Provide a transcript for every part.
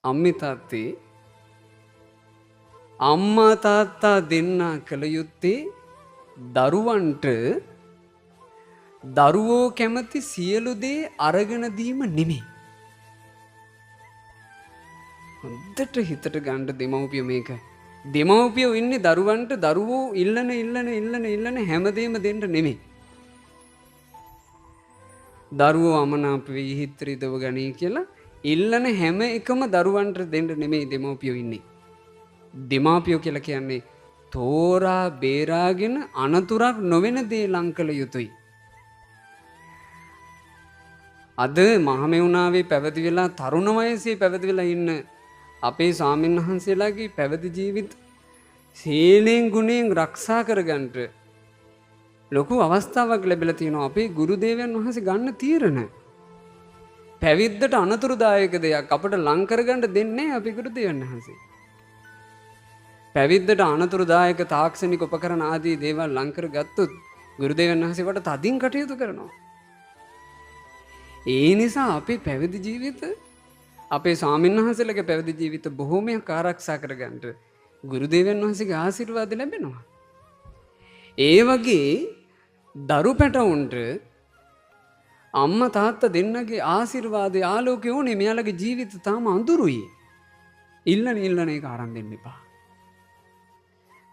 අම්මි තාත්තේ අම්මා තාත්තා දෙන්නා කළ යුත්තේ දරුවන්ට දරුවෝ කැමති සියලු දේ අරගෙන දීම නෙමෙයි. හොඳට හිතට ගන්න දෙමව්පිය මේක. දෙමව්පියෝ ඉන්නේ දරුවන්ට දරුවෝ ඉල්ලන හැමදේම දෙන්න නෙමෙයි. දරුවෝ අමනාප වෙයි හිතරිදව ගනී කියලා ඉල්ලන හැම එකම දරුවන්ට දෙන්න නෙමෙයි දෙමව්පියෝ ඉන්නේ. දෙමාපියෝ කියලා කියන්නේ තෝරා බේරාගෙන අනතුරක් නොවන දේ ලං කළ යුතුයි. අද මහමෙවුනාවේ පැවිදි වෙලා තරුණ වයසේ පැවිදි වෙලා ඉන්න අපේ ස්වාමීන් වහන්සේලාගේ පැවිදි ජීවිත සීලෙන් ගුණයෙන් ආරක්ෂා කරගන්න ලොකු අවස්ථාවක් ලැබිලා තියෙනවා. අපේ ගුරු දේවයන් වහන්සේ ගන්න තීරණ පැවිද්දට අනතුරුදායක දෙයක් අපට ලං කරගන්න දෙන්නේ අපේ ගුරු දේවයන් වහන්සේ. පැවිද්දට අනතුරුදායක තාක්ෂණික උපකරණ ආදී දේවල් ලං කරගත්තොත් ගුරු දේවයන් වහන්සේ වට තදින් කටයුතු කරනවා. ඒ නිසා අපේ පැවිදි ජීවිත අපේ ස්වාමීන් වහන්සේලගේ පැවිදි ජීවිත බොහෝමයක් ආරක්ෂා කරගන්න ගුරු දේවයන් වහන්සේගේ ආශිර්වාද ලැබෙනවා. ඒ වගේ දරු පැටවුන්ට අම්මා තාත්තා දෙන්නගේ ආශිර්වාදය ආලෝකය ඕනේ. මෙයාලගේ ජීවිත තාම අඳුරුයි. ඉල්ලන එක ආරම්භ දෙන්න එපා.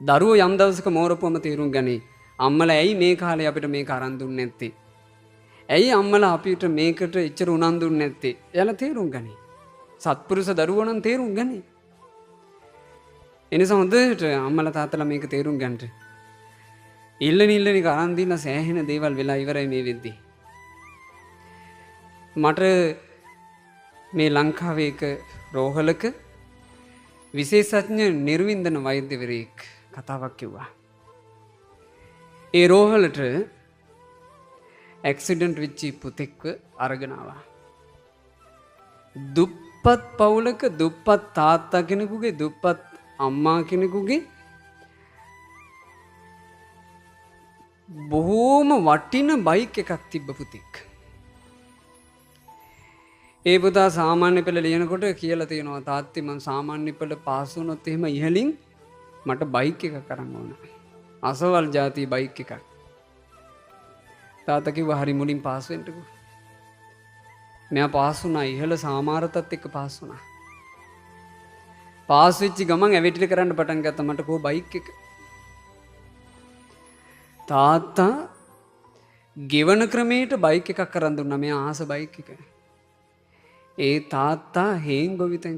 දරුවෝ යම් දවසක මෝරපුවම තීරුම් ගනී. අම්මලා ඇයි මේ කාලේ අපිට මේක අරන් දුන්නේ නැත්තේ? ඇයි අම්මලා අපිට මේකට එච්චර උනන්දු දුන්නේ නැත්තේ? එයාලා තීරුම් ගනී. සත්පුරුෂ දරුවෝ නම් තීරුම් ගනී. එනිසා හොඳට අම්මලා තාත්තලා මේක තීරුම් ගන්නට. ඉල්ලන එක අරන් දීලා සෑහෙන දේවල් වෙලා ඉවරයි මේ වෙද්දී. මට මේ ලංකාවේ එක රෝහලක විශේෂඥ නිර්වින්දන වෛද්‍යවරයෙක් කතාවක් කිව්වා. ඒ රෝහලට ඇක්සිඩන්ට් වෙච්ච පුතෙක්ව අරගෙන ආවා. දුප්පත් පවුලක දුප්පත් තාත්තා කෙනෙකුගේ දුප්පත් අම්මා කෙනෙකුගේ බොහෝම වටින බයික් එකක් තිබ්බ පුතෙක්. ඒ පුතා සාමාන්‍ය පෙළ ලියනකොට කියලා තියෙනවා තාත්ති මම සාමාන්‍ය පෙළ පාස් වුණොත් එහෙම ඉහලින් මට බයික් එකක් අරන් ඕන. අසවල් ಜಾති බයික් එකක්. තාත්තා කිව්වා හරි මුලින් පාස් වෙන්නකෝ. මෙයා පාස් වුණා ඉහළ සාමාරතත් එක්ක පාස් වුණා. පාස් වෙච්ච ගමන් ඇවිටිලි කරන්න පටන් ගත්තා මට කෝ බයික් එක. තාත්තා ගෙවන ක්‍රමයට බයික් එකක් අරන් දුන්නා. මෙයා ආස බයික් එක. ඒ තාත්තා හේන් ගොවිතැන්